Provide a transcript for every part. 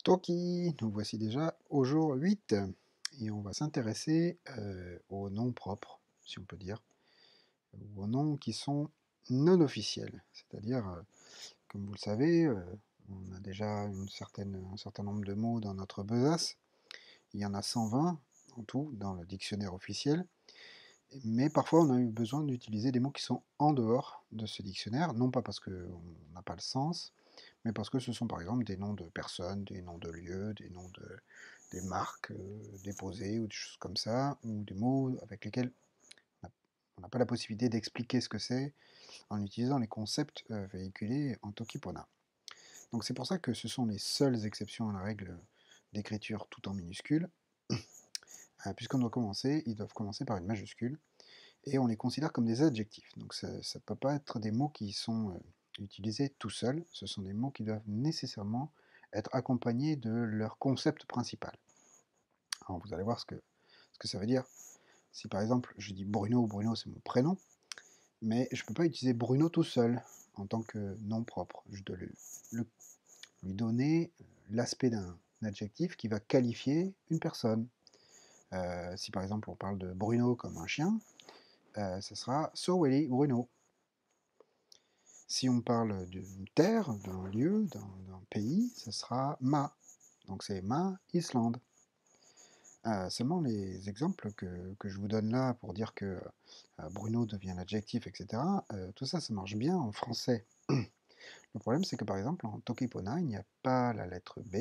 Toki, nous voici déjà au jour 8 et on va s'intéresser aux noms propres, si on peut dire, ou aux noms qui sont non officiels. C'est-à-dire, comme vous le savez, on a déjà un certain nombre de mots dans notre besace. Il y en a 120 en tout dans le dictionnaire officiel, mais parfois on a eu besoin d'utiliser des mots qui sont en dehors de ce dictionnaire, non pas parce qu'on n'a pas le sens, mais parce que ce sont par exemple des noms de personnes, des noms de lieux, des marques déposées ou des choses comme ça, ou des mots avec lesquels on n'a pas la possibilité d'expliquer ce que c'est en utilisant les concepts véhiculés en Tokipona. Donc c'est pour ça que ce sont les seules exceptions à la règle d'écriture tout en minuscules. Puisqu'on doit commencer, ils doivent commencer par une majuscule, et on les considère comme des adjectifs. Donc ça ne peut pas être des mots qui sont utilisés tout seuls, ce sont des mots qui doivent nécessairement être accompagnés de leur concept principal. Alors vous allez voir ce que ça veut dire. Si par exemple je dis Bruno, Bruno c'est mon prénom, mais je ne peux pas utiliser Bruno tout seul en tant que nom propre. Je dois lui donner l'aspect d'un adjectif qui va qualifier une personne. Si par exemple on parle de Bruno comme un chien, ce sera Soweli Bruno. Si on parle d'une terre, d'un lieu, d'un pays, ce sera Ma. Donc c'est Ma Islande. Seulement les exemples que je vous donne là pour dire que Bruno devient l'adjectif, etc., tout ça, ça marche bien en français. Le problème, c'est que par exemple, en Tokipona, il n'y a pas la lettre B,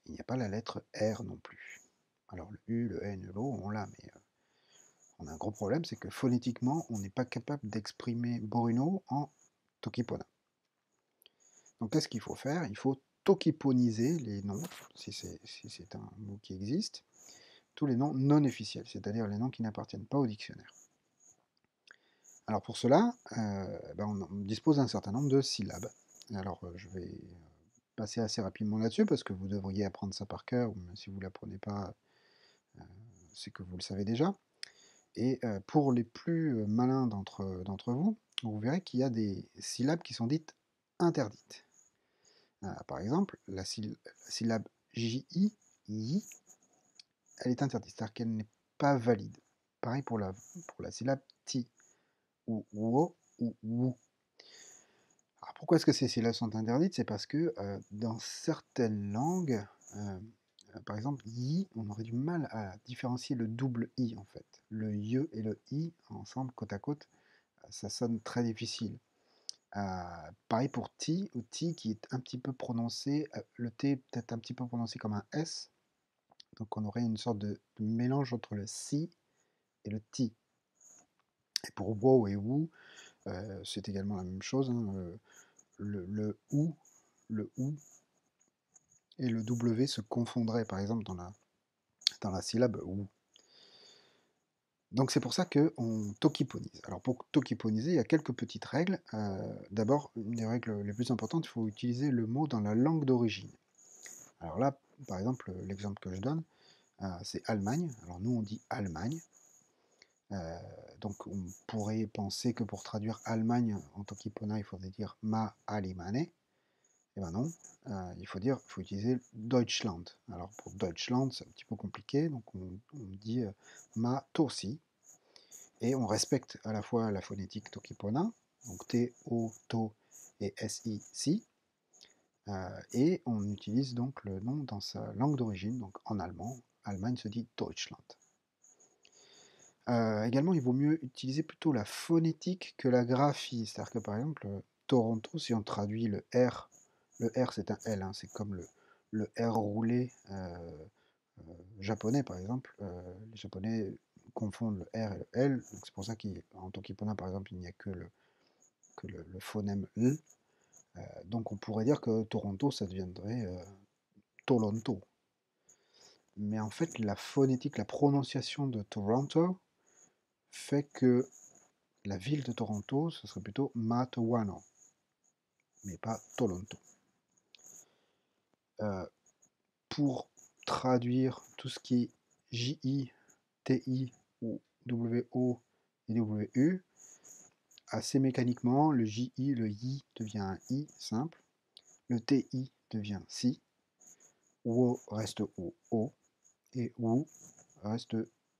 il n'y a pas la lettre R non plus. Alors le U, le N, le O, on l'a, mais on a un gros problème, c'est que phonétiquement, on n'est pas capable d'exprimer Bruno en Tokipona. Donc qu'est-ce qu'il faut faire? Il faut tokiponiser les noms, si c'est un mot qui existe, tous les noms non officiels, c'est-à-dire les noms qui n'appartiennent pas au dictionnaire. Alors pour cela, on dispose d'un certain nombre de syllabes. Alors je vais passer assez rapidement là-dessus parce que vous devriez apprendre ça par cœur, ou même si vous ne l'apprenez pas, c'est que vous le savez déjà. Et pour les plus malins d'entre vous, vous verrez qu'il y a des syllabes qui sont dites interdites. Par exemple, la syllabe J-I, yi, elle est interdite, c'est-à-dire qu'elle n'est pas valide. Pareil pour la syllabe ti, ou wo, ou wu. Alors pourquoi est-ce que ces syllabes sont interdites? C'est parce que dans certaines langues, par exemple, yi, on aurait du mal à différencier le double i en fait. Le ye et le i, ensemble, côte à côte, ça sonne très difficile. Pareil pour ti, ou ti qui est un petit peu prononcé, le t est peut-être un petit peu prononcé comme un s, donc on aurait une sorte de mélange entre le si et le ti. Et pour wow et woo, c'est également la même chose, hein, le ou, le ou et le w se confondraient par exemple dans la syllabe ou. Donc c'est pour ça qu'on tokiponise. Alors pour tokiponiser, il y a quelques petites règles. D'abord, une des règles les plus importantes, il faut utiliser le mot dans la langue d'origine. Alors là, par exemple, l'exemple que je donne, c'est Allemagne. Alors nous, on dit Allemagne. Donc on pourrait penser que pour traduire Allemagne en Tokipona, il faudrait dire Ma Alimane. Eh ben non, il faut utiliser Deutschland. Alors pour Deutschland, c'est un petit peu compliqué, donc on dit Ma Tursi. Et on respecte à la fois la phonétique Tokipona, donc T, O, To et SI, Si. Et on utilise donc le nom dans sa langue d'origine, donc en allemand. Allemagne se dit Deutschland. Également, il vaut mieux utiliser plutôt la phonétique que la graphie. C'est-à-dire que par exemple, Toronto, si on traduit le R c'est un L, hein, c'est comme le R roulé japonais par exemple. Les japonais confondent le R et le L, donc c'est pour ça qu'en Tokipona par exemple, il n'y a que le phonème L. Donc on pourrait dire que Toronto, ça deviendrait Toronto. Mais en fait, la phonétique, la prononciation de Toronto fait que la ville de Toronto, ce serait plutôt Matawano, mais pas Toronto. Pour traduire tout ce qui est JI, TI ou WO et WU, assez mécaniquement, le JI, le I devient un I simple, le TI devient SI, Wo reste o, et ou reste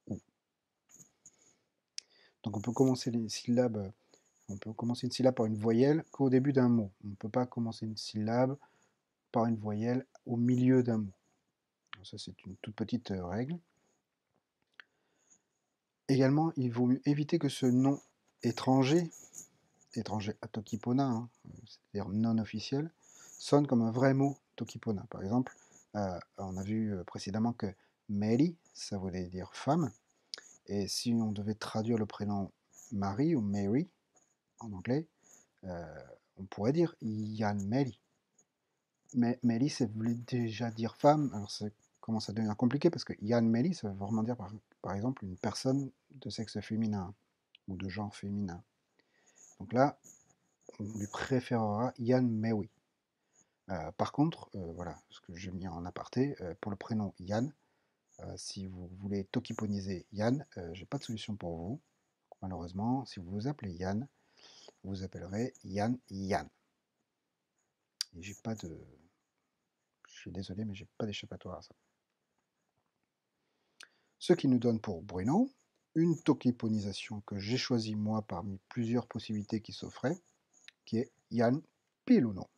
ou. Donc on peut commencer les syllabes, on peut commencer une syllabe par une voyelle qu'au début d'un mot. On ne peut pas commencer une syllabe par une voyelle au milieu d'un mot. Donc ça, c'est une toute petite règle. Également, il vaut mieux éviter que ce nom étranger à Tokipona, hein, c'est-à-dire non officiel, sonne comme un vrai mot Tokipona. Par exemple, on a vu précédemment que Mary, ça voulait dire femme, et si on devait traduire le prénom Marie ou Mary en anglais, on pourrait dire Yan Mary. Mais Mary, ça voulait déjà dire femme, alors ça commence à devenir compliqué parce que Yan Mary, ça veut vraiment dire par exemple une personne de sexe féminin ou de genre féminin. Donc là, on lui préférera Yan Mary. Par contre, voilà, ce que j'ai mis en aparté, pour le prénom Yann, si vous voulez tokiponiser Yann, j'ai pas de solution pour vous. Malheureusement, si vous vous appelez Yann, vous appellerez Yann Yann. Et j'ai pas de... Je suis désolé, mais j'ai pas d'échappatoire à ça. Ce qui nous donne pour Bruno une tokiponisation que j'ai choisie moi parmi plusieurs possibilités qui s'offraient, qui est Yann Piluno.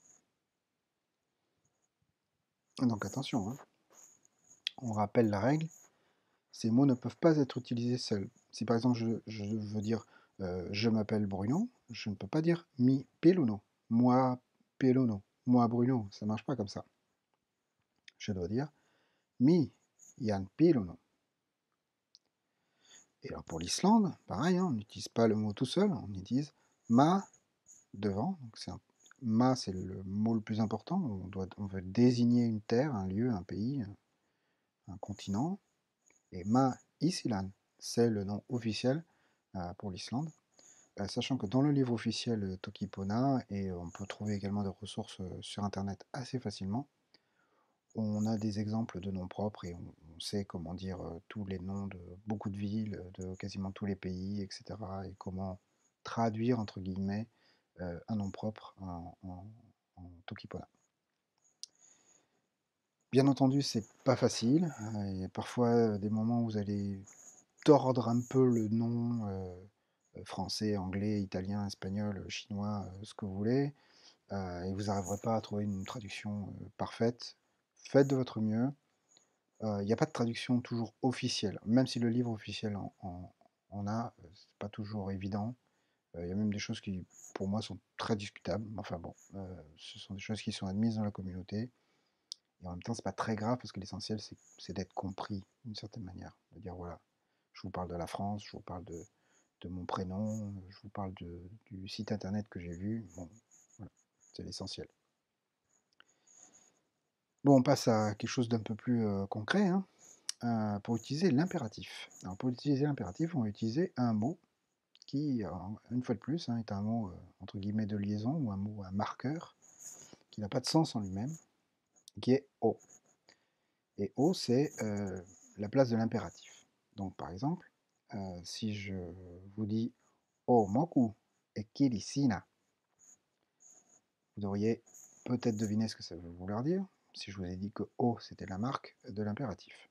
Donc attention, hein. On rappelle la règle, ces mots ne peuvent pas être utilisés seuls. Si par exemple je veux dire je m'appelle Bruno, je ne peux pas dire mi Piluno, moi Piluno, moi Bruno, ça ne marche pas comme ça. Je dois dire mi Yann Piluno. Et alors pour l'Islande, pareil, hein, on n'utilise pas le mot tout seul, on utilise ma devant. Donc ma, c'est le mot le plus important. On veut désigner une terre, un lieu, un pays, un continent. Et ma Isiland, c'est le nom officiel pour l'Islande. Sachant que dans le livre officiel Tokipona, et on peut trouver également des ressources sur Internet assez facilement, on a des exemples de noms propres et on sait comment dire tous les noms de beaucoup de villes, de quasiment tous les pays, etc. Et comment traduire, entre guillemets, un nom propre en Tokipona. Bien entendu, c'est pas facile. Il y a parfois des moments où vous allez tordre un peu le nom français, anglais, italien, espagnol, chinois, ce que vous voulez, et vous n'arriverez pas à trouver une traduction parfaite. Faites de votre mieux. Il n'y a pas de traduction toujours officielle, même si le livre officiel en a, c'est pas toujours évident. Il y a même des choses qui, pour moi, sont très discutables. Enfin bon, ce sont des choses qui sont admises dans la communauté. Et en même temps, c'est pas très grave parce que l'essentiel, c'est d'être compris d'une certaine manière. De dire, voilà, je vous parle de la France, je vous parle de mon prénom, je vous parle du site internet que j'ai vu. Bon, voilà, c'est l'essentiel. Bon, on passe à quelque chose d'un peu plus concret, hein, pour utiliser l'impératif. Alors, pour utiliser l'impératif, on va utiliser un mot qui, une fois de plus, hein, est un mot entre guillemets de liaison ou un mot, un marqueur, qui n'a pas de sens en lui-même, qui est O. Et O, c'est la place de l'impératif. Donc, par exemple, si je vous dis O moku e kiri sina, vous devriez peut-être deviner ce que ça veut vouloir dire, si je vous ai dit que O, c'était la marque de l'impératif.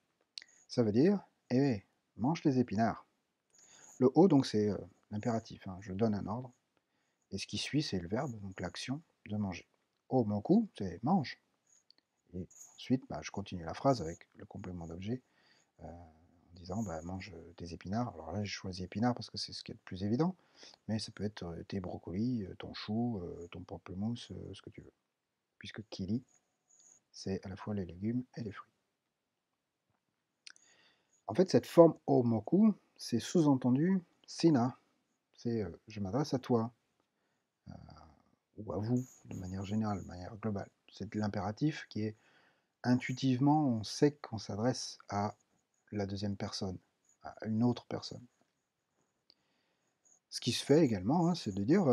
Ça veut dire, eh, mange les épinards. Le O, donc, c'est l'impératif, hein, je donne un ordre, et ce qui suit, c'est le verbe, donc l'action de manger. O moku, c'est mange. Et ensuite, je continue la phrase avec le complément d'objet, en disant mange des épinards. Alors là, j'ai choisi épinards parce que c'est ce qui est le plus évident, mais ça peut être tes brocolis, ton chou, ton pamplemousse, ce que tu veux. Puisque kiri, c'est à la fois les légumes et les fruits. En fait, cette forme omoku, c'est sous-entendu sina. C'est je m'adresse à toi, ou à vous, de manière générale, de manière globale. C'est de l'impératif qui est intuitivement, on sait qu'on s'adresse à la deuxième personne, à une autre personne. Ce qui se fait également, hein, c'est de dire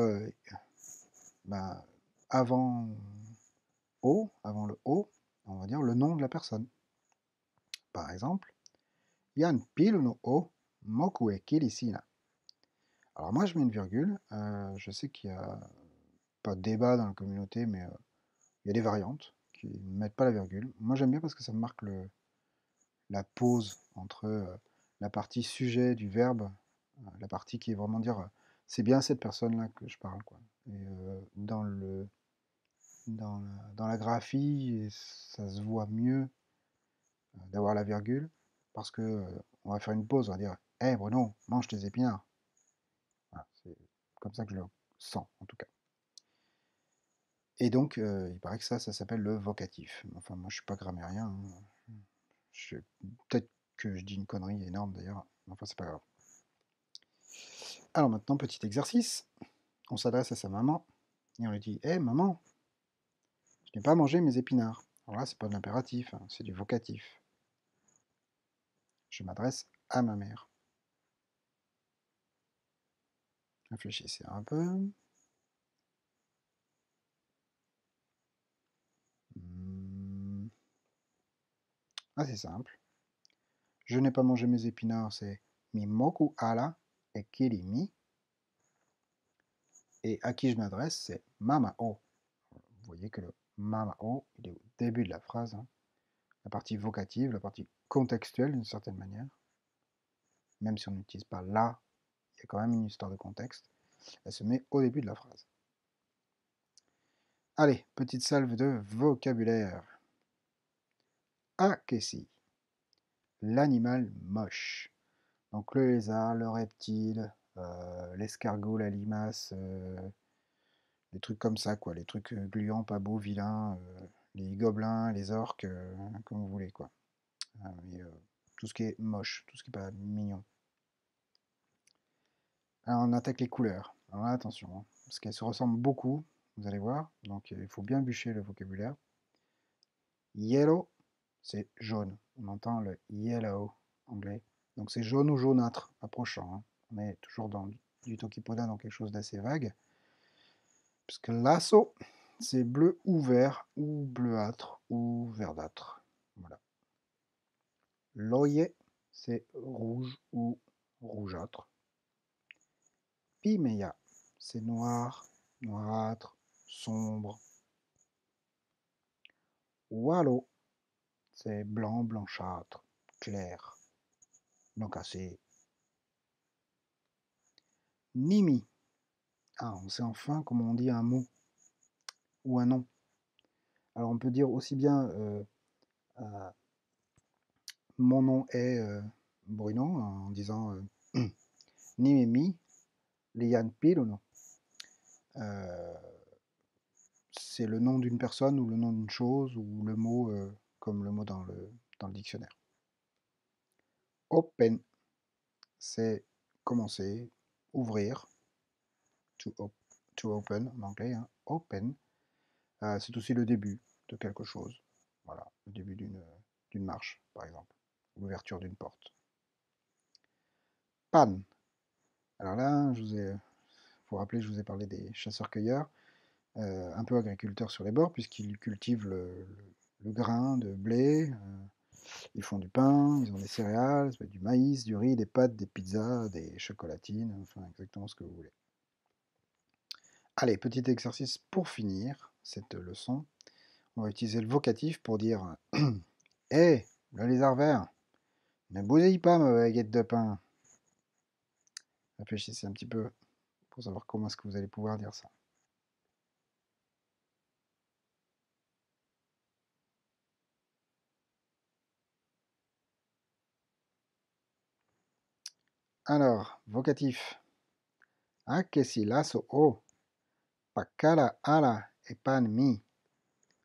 avant O, avant le O, on va dire le nom de la personne. Par exemple, Yan pilu no o moku e kiri sina. Alors moi je mets une virgule, je sais qu'il n'y a pas de débat dans la communauté, mais il y a des variantes qui ne mettent pas la virgule. Moi j'aime bien parce que ça marque la pause entre la partie sujet du verbe, la partie qui est vraiment dire c'est bien cette personne-là que je parle, quoi. Et dans la graphie, ça se voit mieux d'avoir la virgule parce que on va faire une pause, on va dire hé Bruno, mange tes épinards. Voilà, c'est comme ça que je le sens en tout cas. Et donc, il paraît que ça s'appelle le vocatif. Enfin, moi, je suis pas grammairien, hein. Peut-être que je dis une connerie énorme d'ailleurs, mais enfin, c'est pas grave. Alors maintenant, petit exercice. On s'adresse à sa maman et on lui dit hé maman, je n'ai pas mangé mes épinards. Alors là, c'est pas de l'impératif, hein, c'est du vocatif. Je m'adresse à ma mère. Réfléchissez un peu. Ah, c'est simple. Je n'ai pas mangé mes épinards, c'est mi moku ala e kiri mi. Et à qui je m'adresse, c'est mama o. Vous voyez que le mama o, il est au début de la phrase, hein. La partie vocative, la partie contextuelle d'une certaine manière. Même si on n'utilise pas la, il y a quand même une histoire de contexte. Elle se met au début de la phrase. Allez, petite salve de vocabulaire. Akesi, l'animal moche. Donc le lézard, le reptile, l'escargot, la limace, les trucs comme ça, quoi. Les trucs gluants, pas beaux, vilains, les gobelins, les orques, comme vous voulez, quoi. Mais, tout ce qui est moche, tout ce qui est pas mignon. Alors on attaque les couleurs. Alors là, attention, hein, parce qu'elles se ressemblent beaucoup, vous allez voir. Donc il faut bien bûcher le vocabulaire. Yellow, c'est jaune. On entend le yellow anglais. Donc c'est jaune ou jaunâtre, approchant, hein. On est toujours dans du tokipoda, dans quelque chose d'assez vague. Puisque lasso, c'est bleu ou vert, ou bleuâtre, ou verdâtre. Voilà. L'oyer, c'est rouge ou rougeâtre. Pimeya, c'est noir, noirâtre, sombre. Wallow, c'est blanc, blanchâtre, clair, blanc cassé. Nimi, ah, on sait enfin comment on dit un mot ou un nom. Alors on peut dire aussi bien mon nom est Bruno en disant Nimimi, Lian Piruno. C'est le nom d'une personne ou le nom d'une chose ou le mot comme le mot dans le dictionnaire. Open, c'est commencer, ouvrir. To open en anglais, hein. Open, c'est aussi le début de quelque chose. Voilà, le début d'une marche, par exemple, l'ouverture d'une porte. Pan. Alors là, faut rappeler, je vous ai parlé des chasseurs-cueilleurs, un peu agriculteurs sur les bords, puisqu'ils cultivent le grain de blé, ils font du pain, ils ont des céréales, du maïs, du riz, des pâtes, des pizzas, des chocolatines, enfin exactement ce que vous voulez. Allez, petit exercice pour finir cette leçon. On va utiliser le vocatif pour dire hé, le lézard vert, ne bousille pas ma baguette de pain. Réfléchissez un petit peu pour savoir comment est-ce que vous allez pouvoir dire ça. Alors, vocatif. Akesi lasso o, pakala ala et pan mi.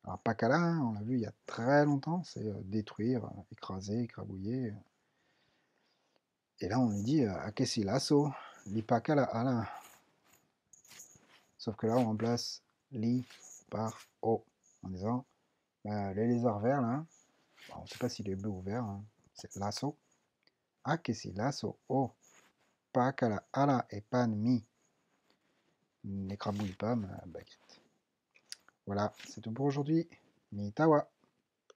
Alors, pakala, on l'a vu il y a très longtemps, c'est détruire, écraser, écrabouiller. Et là, on lui dit akesi lasso, li pakala ala. Sauf que là, on remplace li par o, en disant le lézard vert, là, on ne sait pas s'il est bleu ou vert, hein, c'est lasso. Akesi lasso o, pakala ala et pan mi. N'écrabouille pas ma baguette. Voilà, c'est tout pour aujourd'hui. Mitawa.